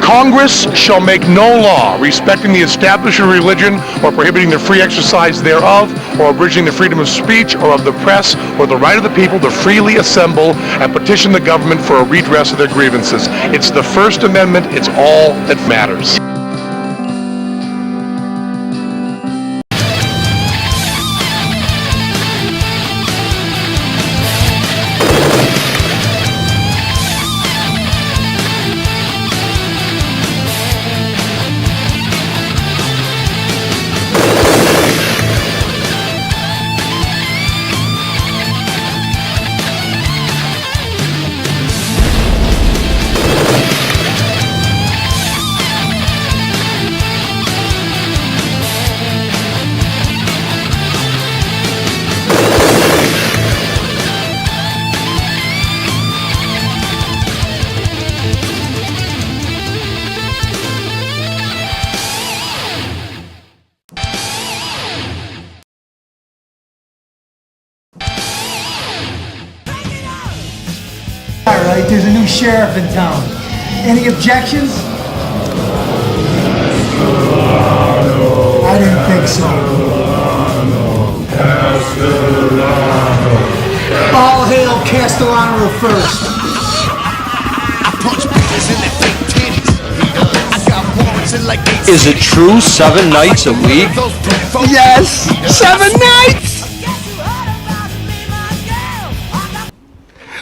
Congress shall make no law respecting the establishment of religion or prohibiting the free exercise thereof or abridging the freedom of speech or of the press or the right of the people to freely assemble and petition the government for a redress of their grievances. It's the First Amendment. It's all that matters. Alright, there's a new sheriff in town. Any objections? I didn't think so. All hail Castellano the First. Is it true 7 nights a week? Yes! 7 nights!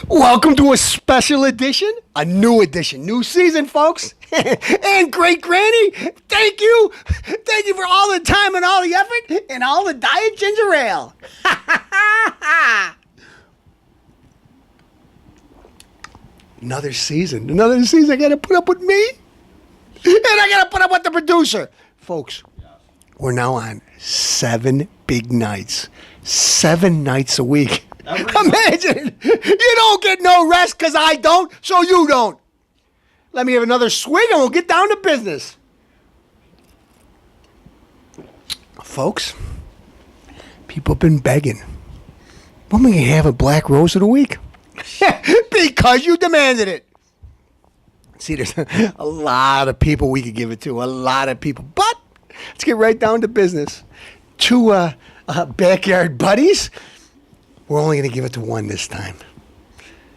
Welcome to a special edition, a new edition, new season, folks. And Great Granny, thank you. Thank you for all the time and all the effort and all the diet ginger ale. Another season. I gotta put up with me. And I gotta put up with the producer. Folks, we're now on 7 big nights. 7 nights a week. Imagine, you don't get no rest because I don't, so you don't. Let me have another swig and we'll get down to business. Folks, people have been begging. When are we going to have a Black Rose of the Week? Because you demanded it. See, there's a lot of people we could give it to, a lot of people. But let's get right down to business. 2 backyard buddies. We're only going to give it to one this time.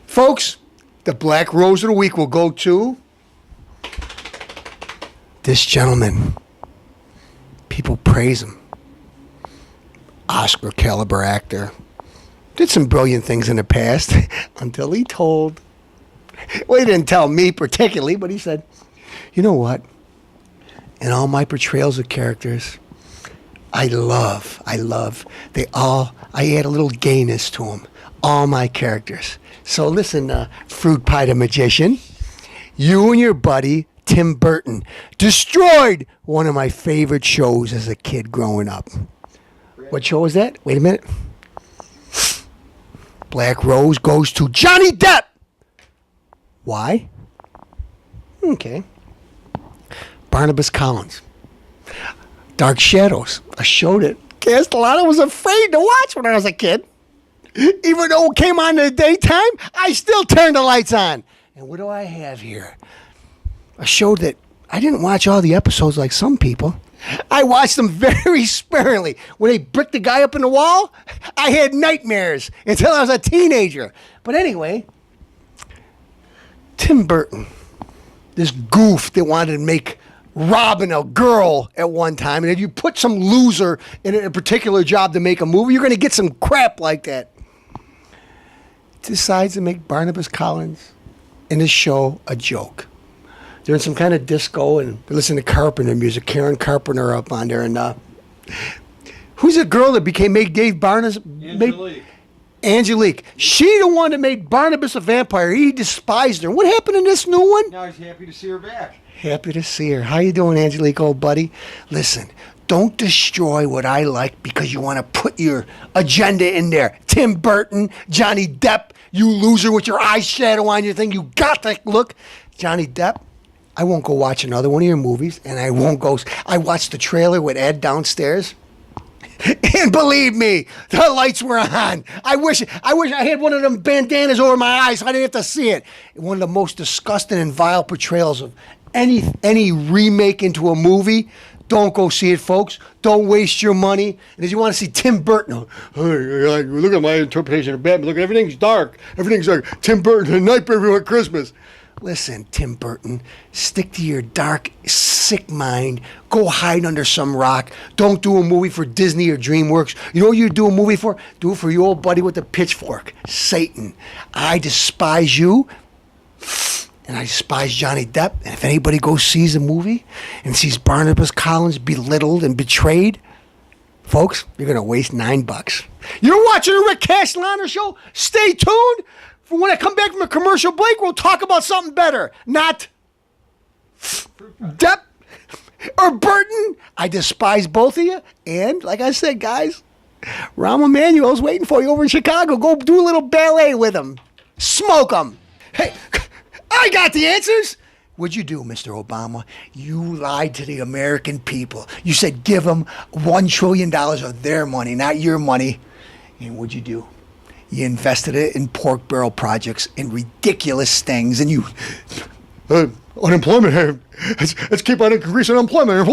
Folks, the Black Rose of the Week will go to this gentleman. People praise him. Oscar caliber actor. Did some brilliant things in the past until he told. Well, he didn't tell me particularly, but he said, you know what? In all my portrayals of characters, I love, I add a little gayness to them. All my characters. So listen, Fruit Pie the Magician, you and your buddy, Tim Burton, destroyed one of my favorite shows as a kid growing up. What show was that? Wait a minute. Black Rose goes to Johnny Depp. Why? Okay. Barnabas Collins. Dark Shadows, a show that Castellano was afraid to watch when I was a kid. Even though it came on in the daytime, I still turned the lights on. And what do I have here? A show that I didn't watch all the episodes like some people. I watched them very sparingly. When they bricked the guy up in the wall, I had nightmares until I was a teenager. But anyway, Tim Burton, this goof that wanted to make Robin a girl at one time, and if you put some loser in a particular job to make a movie, you're going to get some crap like that. Decides to make Barnabas Collins in his show a joke. They're in some kind of disco and they're listening to Carpenter music. Karen Carpenter up on there, and who's the girl that made Dave Barnes? Angelique. She the one that made Barnabas a vampire. He despised her. What happened in this new one? Now he's happy to see her back. Happy to see her. How you doing, Angelique, old buddy? Listen, don't destroy what I like because you want to put your agenda in there. Tim Burton, Johnny Depp, you loser with your eyeshadow on your thing. You got that look. Johnny Depp, I won't go watch another one of your movies, and I won't go. I watched the trailer with Ed downstairs. And believe me, the lights were on. I wish I had one of them bandanas over my eyes so I didn't have to see it. One of the most disgusting and vile portrayals of any remake into a movie, don't go see it, folks. Don't waste your money. And if you want to see Tim Burton, look at my interpretation of Batman. Look, everything's dark. Everything's like Tim Burton, A Nightmare Before Christmas. Listen, Tim Burton, stick to your dark, sick mind. Go hide under some rock. Don't do a movie for Disney or DreamWorks. You know what you do a movie for? Do it for your old buddy with the pitchfork, Satan. I despise you, and I despise Johnny Depp. And if anybody goes sees a movie and sees Barnabas Collins belittled and betrayed, folks, you're going to waste $9. You're watching the Rick Castellano show? Stay tuned. For when I come back from a commercial break, we'll talk about something better. Not Depp or Burton. I despise both of you. And like I said, guys, Rahm Emanuel's waiting for you over in Chicago. Go do a little ballet with him. Smoke him. Hey, I got the answers. What'd you do, Mr. Obama? You lied to the American people. You said give them $1 trillion of their money, not your money. And what'd you do? You invested it in pork barrel projects and ridiculous things, and you... unemployment. Let's keep on increasing unemployment.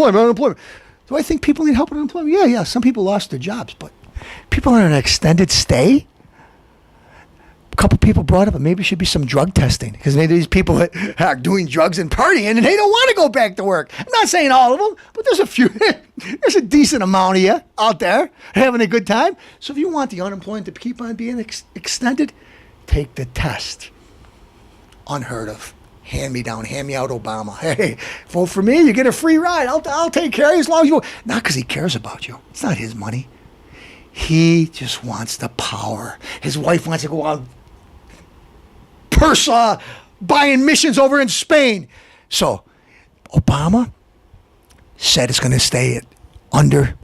Do I think people need help with unemployment? Yeah. Some people lost their jobs, but people on an extended stay? A couple people brought up that maybe should be some drug testing, because maybe these people are doing drugs and partying, and they don't want to go back to work. I'm not saying all of them, but there's a few. There's a decent amount of you out there having a good time. So if you want the unemployment to keep on being extended, take the test. Unheard of. Hand me down, hand me out, Obama. Hey, vote for me, you get a free ride. I'll take care of you as long as you... Not because he cares about you. It's not his money. He just wants the power. His wife wants to go out buying missions over in Spain. So, Obama said it's going to stay at under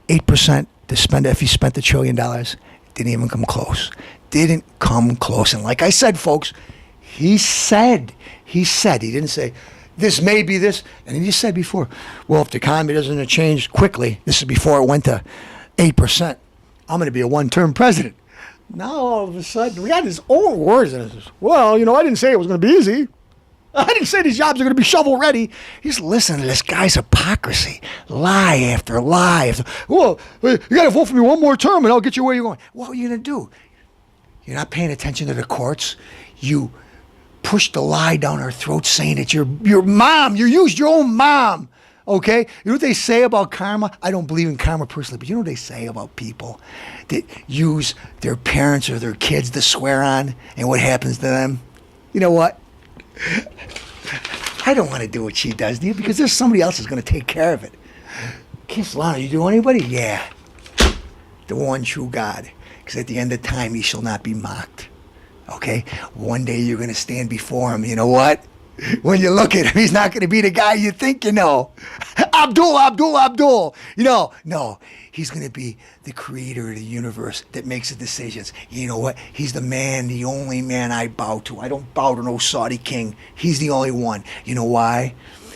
8% to spend if he spent $1 trillion. Didn't even come close. Didn't come close. And like I said, folks, he didn't say, this may be this. And he just said before, well, if the economy doesn't change quickly, this is before it went to 8%, I'm going to be a one-term president. Now, all of a sudden, we got his own words in this. Well, I didn't say it was going to be easy. I didn't say these jobs are going to be shovel-ready. Just listen to this guy's hypocrisy. Lie after lie. Well, you got to vote for me one more term and I'll get you where you're going. What are you going to do? You're not paying attention to the courts. You push the lie down our throats saying that your mom, you used your own mom. Okay? You know what they say about karma? I don't believe in karma personally, but you know what they say about people that use their parents or their kids to swear on, and what happens to them? You know what? I don't want to do what she does, do you? Because there's somebody else who's going to take care of it. Castellano, you do anybody? Yeah. The one true God. Because at the end of time, he shall not be mocked. Okay? One day you're going to stand before him. You know what? When you look at him, he's not going to be the guy you think you know. Abdul. No. He's going to be the creator of the universe that makes the decisions. You know what? He's the man, the only man I bow to. I don't bow to no Saudi king. He's the only one. You know why?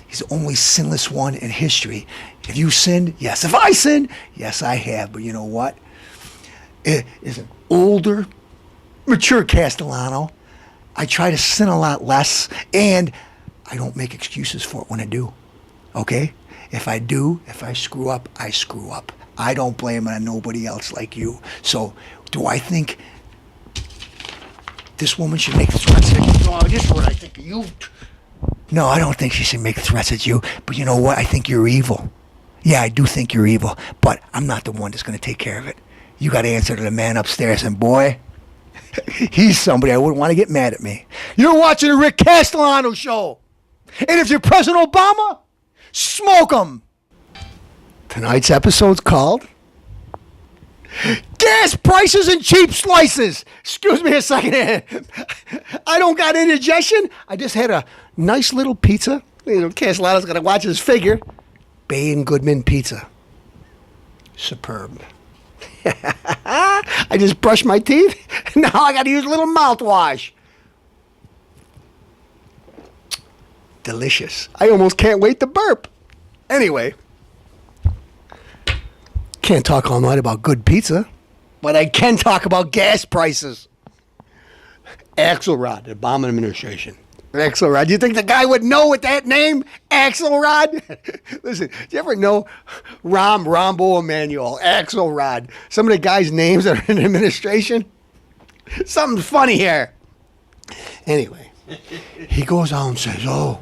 He's the only sinless one in history. Have you sinned? Yes. Have I sinned? Yes, I have. But you know what? It is an older, mature Castellano. I try to sin a lot less, and I don't make excuses for it when I do. Okay? If I screw up, I screw up. I don't blame it on nobody else like you. So, do I think this woman should make threats at you? Oh, this is what I think of you. No, I don't think she should make threats at you. But you know what? I think you're evil. Yeah, I do think you're evil. But I'm not the one that's going to take care of it. You got to answer to the man upstairs, and boy... he's somebody I wouldn't want to get mad at me. You're watching the Rick Castellano show. And if you're President Obama, smoke him. Tonight's episode's called Gas Prices and Cheap Slices. Excuse me a second. I don't got indigestion. I just had a nice little pizza. Castellano's going to watch his figure. Bay and Goodman pizza. Superb. I just brushed my teeth. Now I got to use a little mouthwash. Delicious. I almost can't wait to burp. Anyway, can't talk all night about good pizza, but I can talk about gas prices. Axelrod, the Obama administration. Axelrod. Do you think the guy would know with that name, Axelrod? Listen, do you ever know Rombo Emanuel, Axelrod? Some of the guys' names that are in administration? Something's funny here. Anyway, he goes out and says, oh,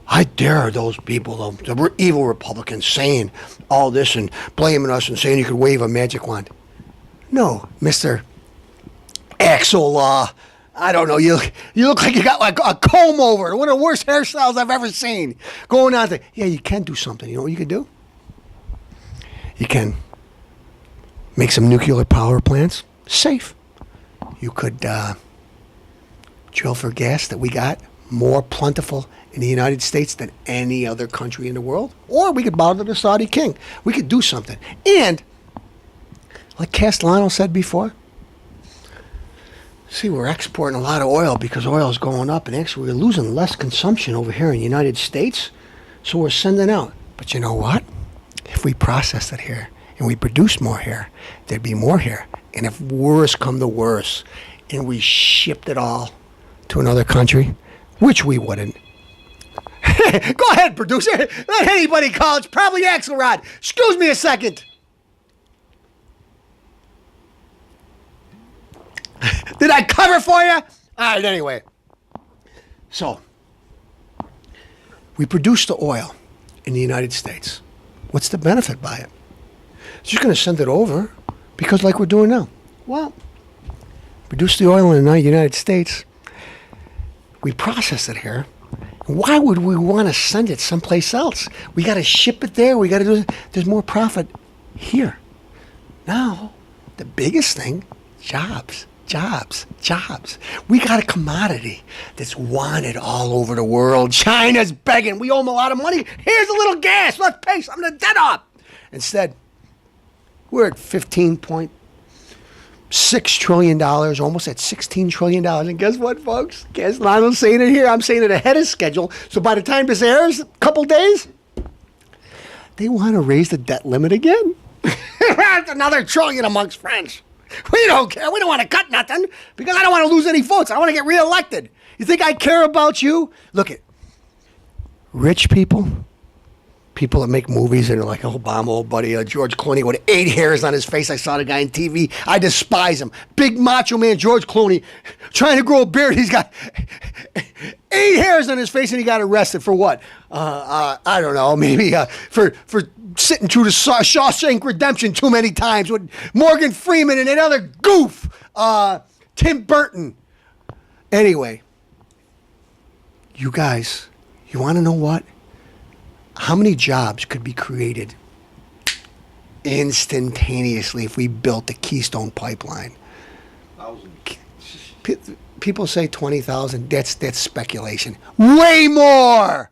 I dare those people, the evil Republicans, saying all this and blaming us and saying you could wave a magic wand. No, Mr. Axel, I don't know, you look like you got like a comb over. One of the worst hairstyles I've ever seen. Going on to, yeah, you can do something. You know what you can do? You can make some nuclear power plants safe. You could drill for gas that we got more plentiful in the United States than any other country in the world. Or we could bow to the Saudi king. We could do something. And, like Castellano said before, see, we're exporting a lot of oil because oil is going up, and actually we're losing less consumption over here in the United States, so we're sending out. But you know what? If we processed it here and we produced more here, there'd be more here. And if worse come to worse, and we shipped it all to another country, which we wouldn't. Go ahead, producer. Let anybody call. It's probably Axelrod. Excuse me a second. Did I cover for you? All right, anyway. So, we produce the oil in the United States. What's the benefit by it? It's just going to send it over because like we're doing now. Well, produce the oil in the United States. We process it here. Why would we want to send it someplace else? We got to ship it there. We got to do it. There's more profit here. Now, the biggest thing, jobs. Jobs. We got a commodity that's wanted all over the world. China's begging. We owe them a lot of money. Here's a little gas. Let's pay some of the debt off. Instead, we're at $15.6 trillion, almost at $16 trillion. And guess what, folks? Castellano's saying it here. I'm saying it ahead of schedule. So by the time this airs, a couple days, they want to raise the debt limit again. Another trillion amongst friends. We don't care. We don't want to cut nothing because I don't want to lose any votes. I want to get reelected. You think I care about you? Look at rich people that make movies and are like Obama, old buddy, George Clooney with 8 hairs on his face. I saw the guy on TV. I despise him. Big macho man George Clooney trying to grow a beard. He's got 8 hairs on his face and he got arrested for what? I don't know. Maybe for sitting through the Shawshank Redemption too many times with Morgan Freeman and another goof, Tim Burton. Anyway, you guys, you want to know what? How many jobs could be created instantaneously if we built the Keystone Pipeline? People say 20,000. That's speculation. Way more.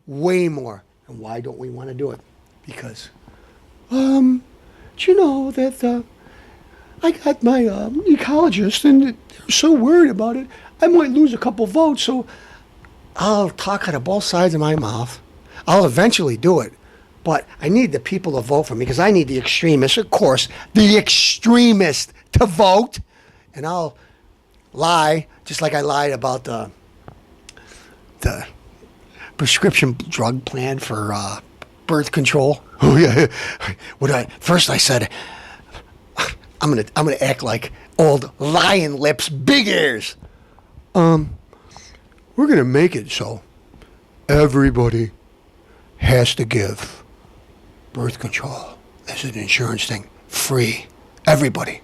And why don't we want to do it? Because, do you know that I got my ecologist and they're so worried about it, I might lose a couple votes, so I'll talk out of both sides of my mouth. I'll eventually do it, but I need the people to vote for me because I need the extremists, of course, the extremists to vote, and I'll lie just like I lied about the prescription drug plan for birth control. Oh yeah. First I said I'm gonna act like old lion lips, big ears. We're gonna make it so everybody has to give birth control as an insurance thing, free, everybody.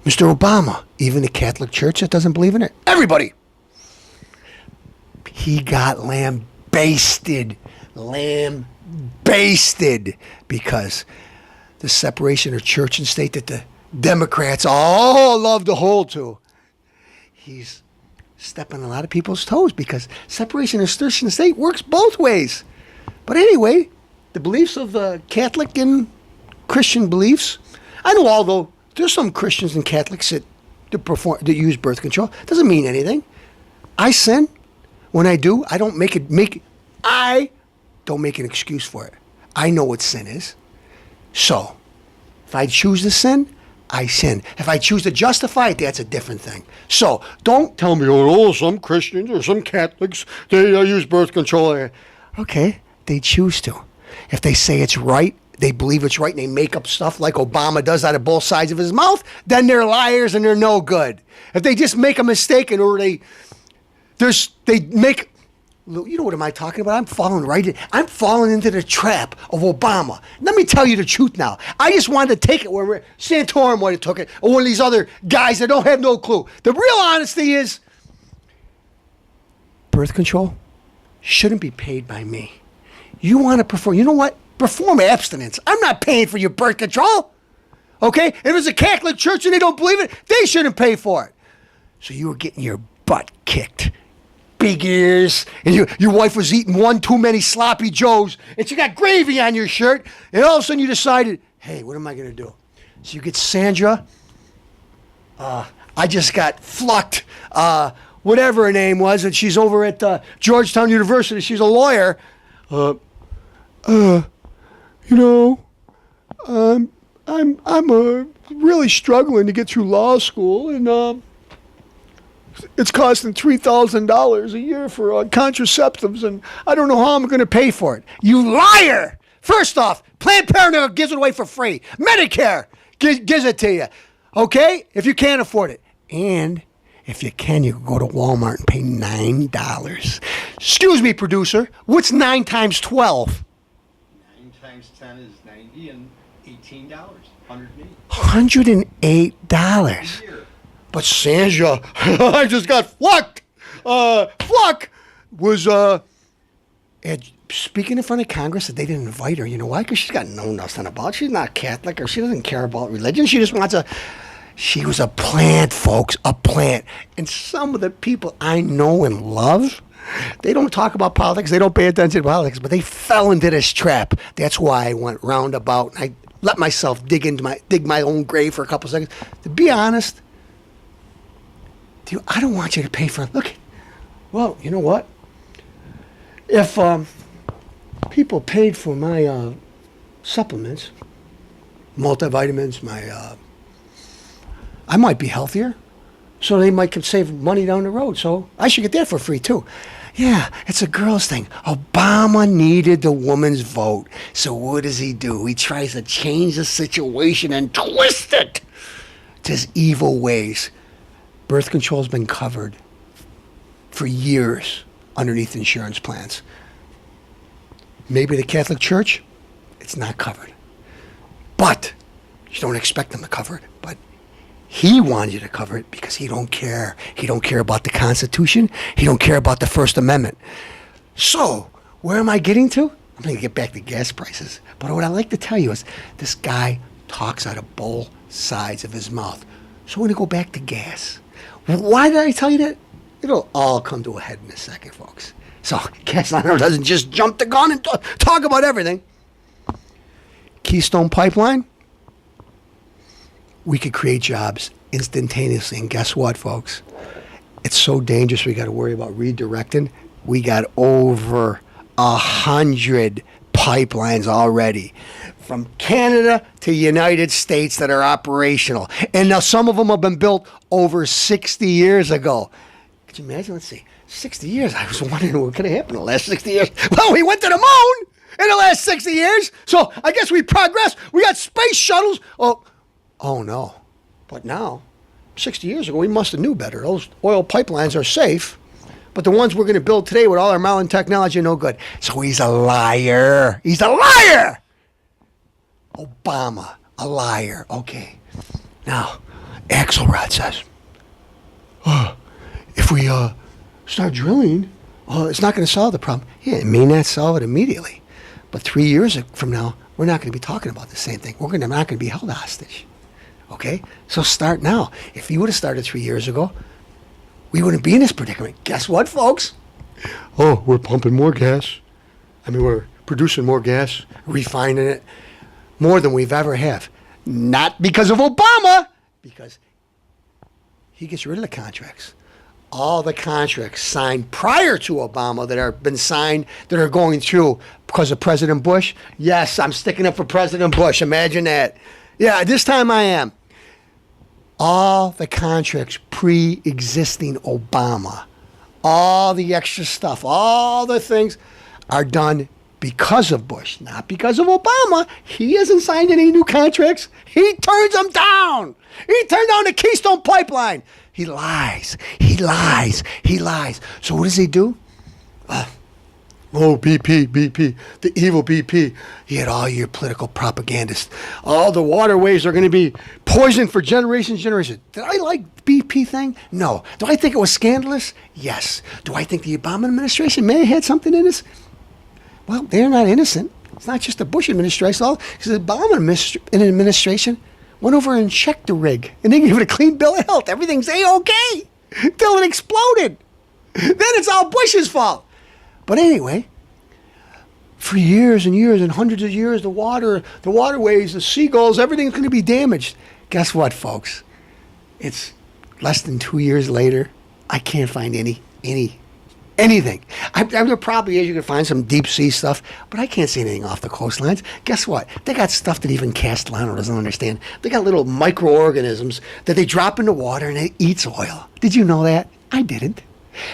Mr. Obama, even the Catholic Church that doesn't believe in it, everybody. He got lambasted because the separation of church and state that the Democrats all love to hold to. He's stepping on a lot of people's toes because separation of church and state works both ways. But anyway, the beliefs of the Catholic and Christian beliefs, I know although there's some Christians and Catholics that use birth control, doesn't mean anything. I sin. When I do, I don't make an excuse for it. I know what sin is. So, if I choose to sin, I sin. If I choose to justify it, that's a different thing. So don't tell me, oh, some Christians or some Catholics, they use birth control. Okay, they choose to. If they say it's right, they believe it's right, and they make up stuff like Obama does out of both sides of his mouth, then they're liars and they're no good. If they just make a mistake or they make... You know what am I talking about? I'm falling into the trap of Obama. Let me tell you the truth now. I just wanted to take it where Santorum would have took it, or one of these other guys that don't have no clue. The real honesty is, birth control shouldn't be paid by me. You want to perform, you know what? Perform abstinence. I'm not paying for your birth control. Okay? If it's a Catholic church and they don't believe it, they shouldn't pay for it. So you were getting your butt kicked. Big ears, and your wife was eating one too many sloppy joes, and she got gravy on your shirt, and all of a sudden you decided, hey, what am I going to do? So you get Sandra. I just got Flucked, whatever her name was, and she's over at Georgetown University. She's a lawyer. I'm really struggling to get through law school, and it's costing $3,000 a year for contraceptives, and I don't know how I'm going to pay for it. You liar! First off, Planned Parenthood gives it away for free. Medicare gives it to you, okay? If you can't afford it. And if you can, you can go to Walmart and pay $9. Excuse me, producer. What's 9 times 12? 9 times 10 is 90 and $18. $108. $108. But Sandra, I just got Flucked. Fluck was, and speaking in front of Congress that they didn't invite her. You know why? Because she's got no nothing about it. She's not Catholic, or she doesn't care about religion. She just wants she was a plant, folks, a plant. And some of the people I know and love, they don't talk about politics. They don't pay attention to politics, but they fell into this trap. That's why I went roundabout, and I let myself dig my own grave for a couple seconds. To be honest, I don't want you to pay for it. Look, well, you know what? If people paid for my supplements, multivitamins, I might be healthier, so they might save money down the road. So I should get that for free too. Yeah, it's a girl's thing. Obama needed the woman's vote. So what does he do? He tries to change the situation and twist it to his evil ways. Birth control has been covered for years underneath insurance plans. Maybe the Catholic Church, it's not covered. But you don't expect them to cover it. But he wanted you to cover it because he don't care. He don't care about the Constitution. He don't care about the First Amendment. So, where am I getting to? I'm going to get back to gas prices. But what I like to tell you is this guy talks out of both sides of his mouth. So we're going to go back to gas. Why did I tell you that? It'll all come to a head in a second, folks. So Castellano doesn't just jump the gun and talk about everything. Keystone Pipeline, we could create jobs instantaneously. And guess what, folks? It's so dangerous we got to worry about redirecting. We got over 100 pipelines already from Canada to United States that are operational. And now some of them have been built over 60 years ago. Could you imagine? Let's see. 60 years. I was wondering what could have happened in the last 60 years. Well, we went to the moon in the last 60 years. So I guess we progressed. We got space shuttles. Oh no. But now, 60 years ago, we must have knew better. Those oil pipelines are safe. But the ones we're going to build today with all our modern technology are no good. So he's a liar. He's a liar. Obama, a liar. Okay. Now, Axelrod says, if we start drilling, it's not going to solve the problem. Yeah, it may not solve it immediately. But 3 years from now, we're not going to be talking about the same thing. We're not going to be held hostage. Okay? So start now. If you would have started 3 years ago, we wouldn't be in this predicament. Guess what, folks? Oh, we're pumping more gas. We're producing more gas, refining it, more than we've ever have. Not because of Obama, because he gets rid of the contracts. All the contracts signed prior to Obama that have been signed, that are going through because of President Bush. Yes, I'm sticking up for President Bush. Imagine that. Yeah, this time I am. all the contracts pre-existing Obama, all the extra stuff, all the things are done because of Bush, not because of Obama. He hasn't signed any new contracts. He turns them down. He turned down the Keystone Pipeline. He lies. He lies. He lies. So what does he do? Oh, BP, the evil BP. He had all your political propagandists. All the waterways are going to be poisoned for generations. Did I like BP thing? No. Do I think it was scandalous? Yes. Do I think the Obama administration may have had something in this? Well, they're not innocent. It's not just the Bush administration. Because the Obama administration went over and checked the rig. And they gave it a clean bill of health. Everything's A-okay. Until it exploded. Then it's all Bush's fault. But anyway, for years and years and hundreds of years, the waterways, the seagulls, everything's going to be damaged. Guess what, folks? It's less than 2 years later. I can't find anything. There probably is. You can find some deep sea stuff, but I can't see anything off the coastlines. Guess what? They got stuff that even Castellano doesn't understand. They got little microorganisms that they drop in the water and it eats oil. Did you know that? I didn't.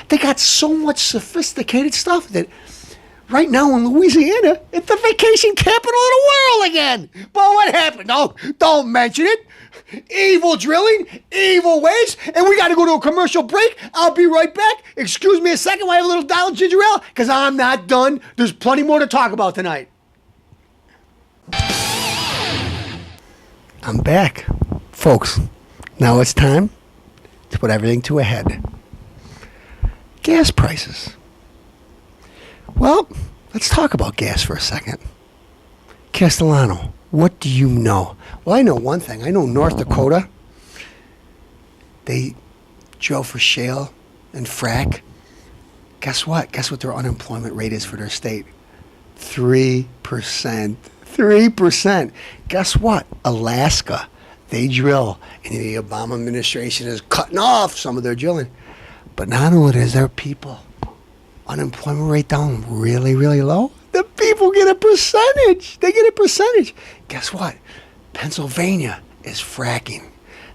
They got so much sophisticated stuff that right now in Louisiana, it's the vacation capital of the world again. But what happened? No, don't mention it. Evil drilling, evil waste, and we got to go to a commercial break. I'll be right back. Excuse me a second while I have a little dial ginger ale, because I'm not done. There's plenty more to talk about tonight. I'm back. Folks, now it's time to put everything to a head. Gas prices. Well, let's talk about gas for a second. Castellano, what do you know? Well, I know one thing. I know North Dakota, they drill for shale and frack. Guess what? Guess what their unemployment rate is for their state? 3%. 3%. Guess what? Alaska, they drill. And the Obama administration is cutting off some of their drilling. But not only is there people, unemployment rate down really, really low, the people get a percentage. They get a percentage. Guess what? Pennsylvania is fracking.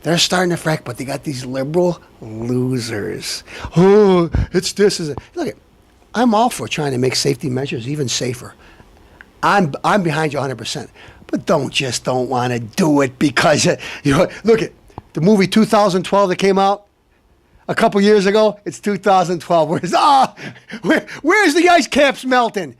They're starting to frack, but they got these liberal losers. Oh, it's this. Look, I'm all for trying to make safety measures even safer. I'm behind you 100%. But don't want to do it because, look at the movie 2012 that came out a couple years ago. It's 2012. Where's the ice caps melting?